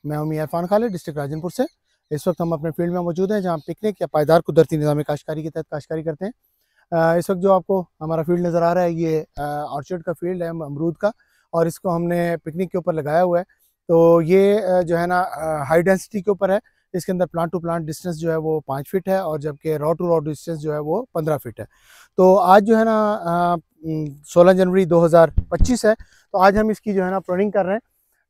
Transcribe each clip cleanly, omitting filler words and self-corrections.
मैं हूं मियां इरफान खालिद, डिस्ट्रिक्ट राजनपुर से। इस वक्त हम अपने फील्ड में मौजूद हैं जहां पिकनिक या पायदार कुदरती निज़ाम काश्तकारी के तहत काश्तकारी करते हैं। इस वक्त जो आपको हमारा फील्ड नज़र आ रहा है ये ऑर्चर्ड का फील्ड है, अमरूद का, और इसको हमने पिकनिक के ऊपर लगाया हुआ है। तो ये जो है ना हाई डेंसिटी के ऊपर है। इसके अंदर प्लांट टू प्लांट डिस्टेंस जो है वो 5 फीट है, और जबकि रॉ टू रॉ डिस्टेंस जो है वो 15 फीट है। तो आज जो है ना 16 जनवरी 2025 है। तो आज हम इसकी जो है ना प्रूनिंग कर रहे हैं।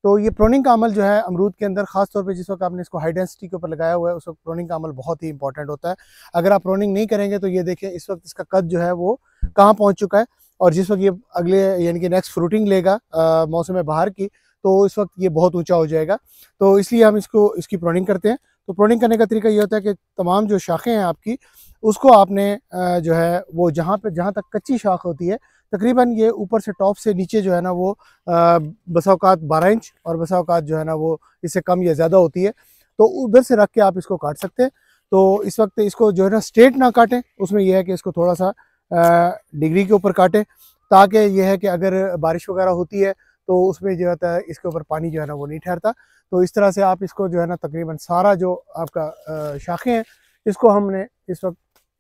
तो ये प्रूनिंग का अमल जो है अमरूद के अंदर, खास तौर पे जिस वक्त आपने इसको हाई डेंसिटी के ऊपर लगाया हुआ है उस वक्त प्रूनिंग का अमल बहुत ही इंपॉर्टेंट होता है। अगर आप प्रूनिंग नहीं करेंगे तो ये देखिए इस वक्त इसका कद जो है वो कहाँ पहुँच चुका है, और जिस वक्त ये अगले यानी कि नेक्स्ट फ्रूटिंग लेगा मौसम बहार की, तो इस वक्त ये बहुत ऊंचा हो जाएगा। तो इसलिए हम इसकी प्रूनिंग करते हैं। तो प्रूनिंग करने का तरीका ये होता है कि तमाम जो शाखें हैं आपकी, उसको आपने जो है वो जहाँ तक कच्ची शाख होती है, तकरीबन ये ऊपर से टॉप से नीचे जो है ना वो बसा औकात 12 इंच और बसा औकात जो है ना वो इससे कम या ज़्यादा होती है। तो उधर से रख के आप इसको काट सकते हैं। तो इस वक्त इसको जो है ना स्ट्रेट ना काटें, उसमें यह है कि इसको थोड़ा सा डिग्री के ऊपर काटें, ताकि यह है कि अगर बारिश वगैरह होती है तो उसमें जो होता है इसके ऊपर पानी जो है ना वो नहीं ठहरता। तो इस तरह से आप इसको जो है ना तकरीबन सारा जो आपका शाखें हैं इसको हमने इस वक्त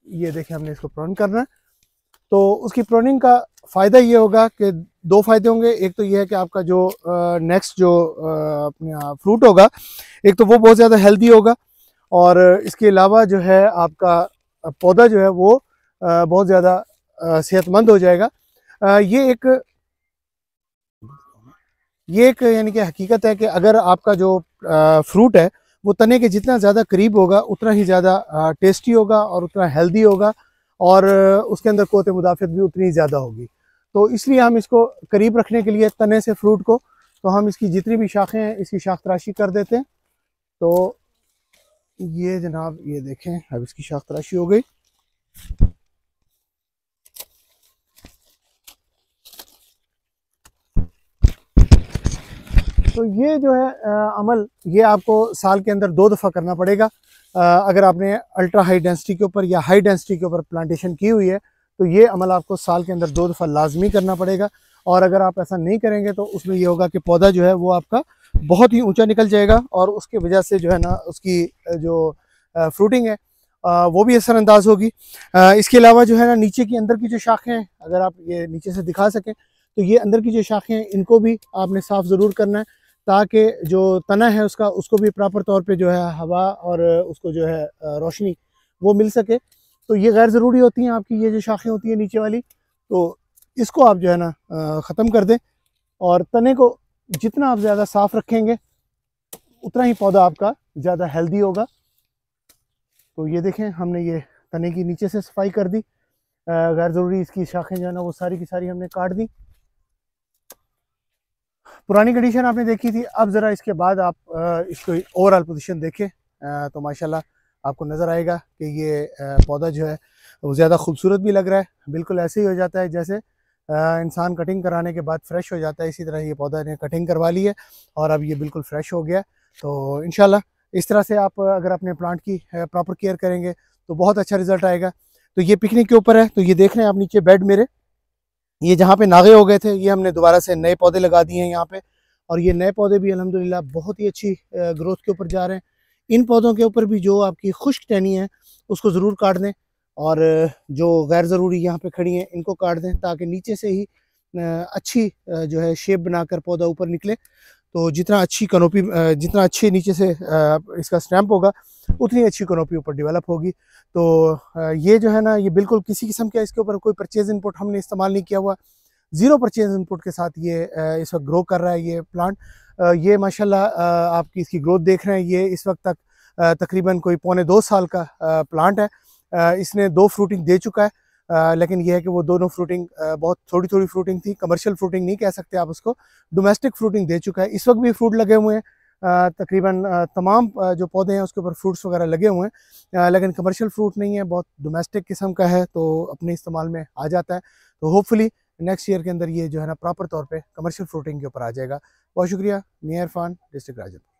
ये देखिए हमने इसको प्रून करना है। तो उसकी प्रूनिंग का फ़ायदा ये होगा कि 2 फ़ायदे होंगे। एक तो ये है कि आपका जो नेक्स्ट जो अपना फ्रूट होगा, एक तो वो बहुत ज़्यादा हेल्दी होगा, और इसके अलावा जो है आपका पौधा जो है वो बहुत ज़्यादा सेहतमंद हो जाएगा। ये एक यानी कि हकीकत है कि अगर आपका जो फ्रूट है वो तने के जितना ज़्यादा करीब होगा उतना ही ज़्यादा टेस्टी होगा और उतना हेल्दी होगा, और उसके अंदर क़ुव्वत मुदाफ़त भी उतनी ज़्यादा होगी। तो इसलिए हम इसको करीब रखने के लिए तने से फ्रूट को, तो हम इसकी जितनी भी शाखें हैं इसकी शाख तराशी कर देते हैं। तो ये जनाब ये देखें अब इसकी शाख तराशी हो गई। तो ये जो है अमल ये आपको साल के अंदर 2 दफ़ा करना पड़ेगा। अगर आपने अल्ट्रा हाई डेंसिटी के ऊपर या हाई डेंसिटी के ऊपर प्लांटेशन की हुई है तो ये अमल आपको साल के अंदर 2 दफ़ा लाजमी करना पड़ेगा। और अगर आप ऐसा नहीं करेंगे तो उसमें ये होगा कि पौधा जो है वो आपका बहुत ही ऊंचा निकल जाएगा, और उसकी वजह से जो है ना उसकी जो फ्रूटिंग है वो भी असरअंदाज होगी। इसके अलावा जो है ना नीचे की अंदर की जो शाखें हैं, अगर आप ये नीचे से दिखा सकें तो ये अंदर की जो शाखें हैं इनको भी आपने साफ़ ज़रूर करना है, ताकि जो तना है उसको भी प्रॉपर तौर पे जो है हवा और उसको जो है रोशनी वो मिल सके। तो ये गैर ज़रूरी होती हैं आपकी ये जो शाखें होती हैं नीचे वाली, तो इसको आप जो है ना ख़त्म कर दें। और तने को जितना आप ज़्यादा साफ़ रखेंगे उतना ही पौधा आपका ज़्यादा हेल्दी होगा। तो ये देखें हमने ये तने की नीचे से सफाई कर दी, गैर ज़रूरी इसकी शाखें जो है ना वो सारी की सारी हमने काट दी। पुरानी कंडीशन आपने देखी थी, अब ज़रा इसके बाद आप इसको ओवरऑल पोजीशन देखें तो माशाल्लाह आपको नज़र आएगा कि ये पौधा जो है वो ज़्यादा खूबसूरत भी लग रहा है। बिल्कुल ऐसे ही हो जाता है जैसे इंसान कटिंग कराने के बाद फ्रेश हो जाता है, इसी तरह ये पौधा ने कटिंग करवा ली है और अब ये बिल्कुल फ्रेश हो गया। तो इंशाल्लाह इस तरह से आप अगर अपने प्लांट की प्रॉपर केयर करेंगे तो बहुत अच्छा रिजल्ट आएगा। तो ये पिकनिक के ऊपर है, तो ये देख रहे हैं आप नीचे बेड मेरे, ये जहाँ पे नागे हो गए थे ये हमने दोबारा से नए पौधे लगा दिए हैं यहाँ पे, और ये नए पौधे भी अल्हम्दुलिल्लाह बहुत ही अच्छी ग्रोथ के ऊपर जा रहे हैं। इन पौधों के ऊपर भी जो आपकी खुश्क टहनी है उसको ज़रूर काट दें, और जो गैर ज़रूरी यहाँ पे खड़ी हैं इनको काट दें, ताकि नीचे से ही अच्छी जो है शेप बनाकर पौधा ऊपर निकले। तो जितना अच्छी कनोपी जितना अच्छे नीचे से इसका स्टैम्प होगा उतनी अच्छी कनोपी ऊपर डेवलप होगी। तो ये जो है ना ये बिल्कुल किसी किस्म का इसके ऊपर कोई परचेज इनपुट हमने इस्तेमाल नहीं किया हुआ, 0 परचेज इनपुट के साथ ये इस वक्त ग्रो कर रहा है ये प्लांट। ये माशाल्लाह आपकी इसकी ग्रोथ देख रहे हैं, ये इस वक्त तक तकरीबन कोई 1.25-2 साल का प्लांट है। इसने 2 फ्रूटिंग दे चुका है, लेकिन यह है कि वो दोनों फ्रूटिंग बहुत थोड़ी थोड़ी फ्रूटिंग थी, कमर्शियल फ्रूटिंग नहीं कह सकते आप उसको, डोमेस्टिक फ्रूटिंग दे चुका है। इस वक्त भी फ्रूट लगे हुए हैं, तकरीबन तमाम जो पौधे हैं उसके ऊपर फ्रूट्स वगैरह लगे हुए हैं, लेकिन कमर्शियल फ्रूट नहीं है, बहुत डोमेस्टिक किस्म का है, तो अपने इस्तेमाल में आ जाता है। तो होपफुली नेक्स्ट ईयर के अंदर ये जो है ना प्रॉपर तौर पे कमर्शियल फ्रूटिंग के ऊपर आ जाएगा। बहुत शुक्रिया। मियां इरफान, डिस्ट्रिक्ट राजनपुर।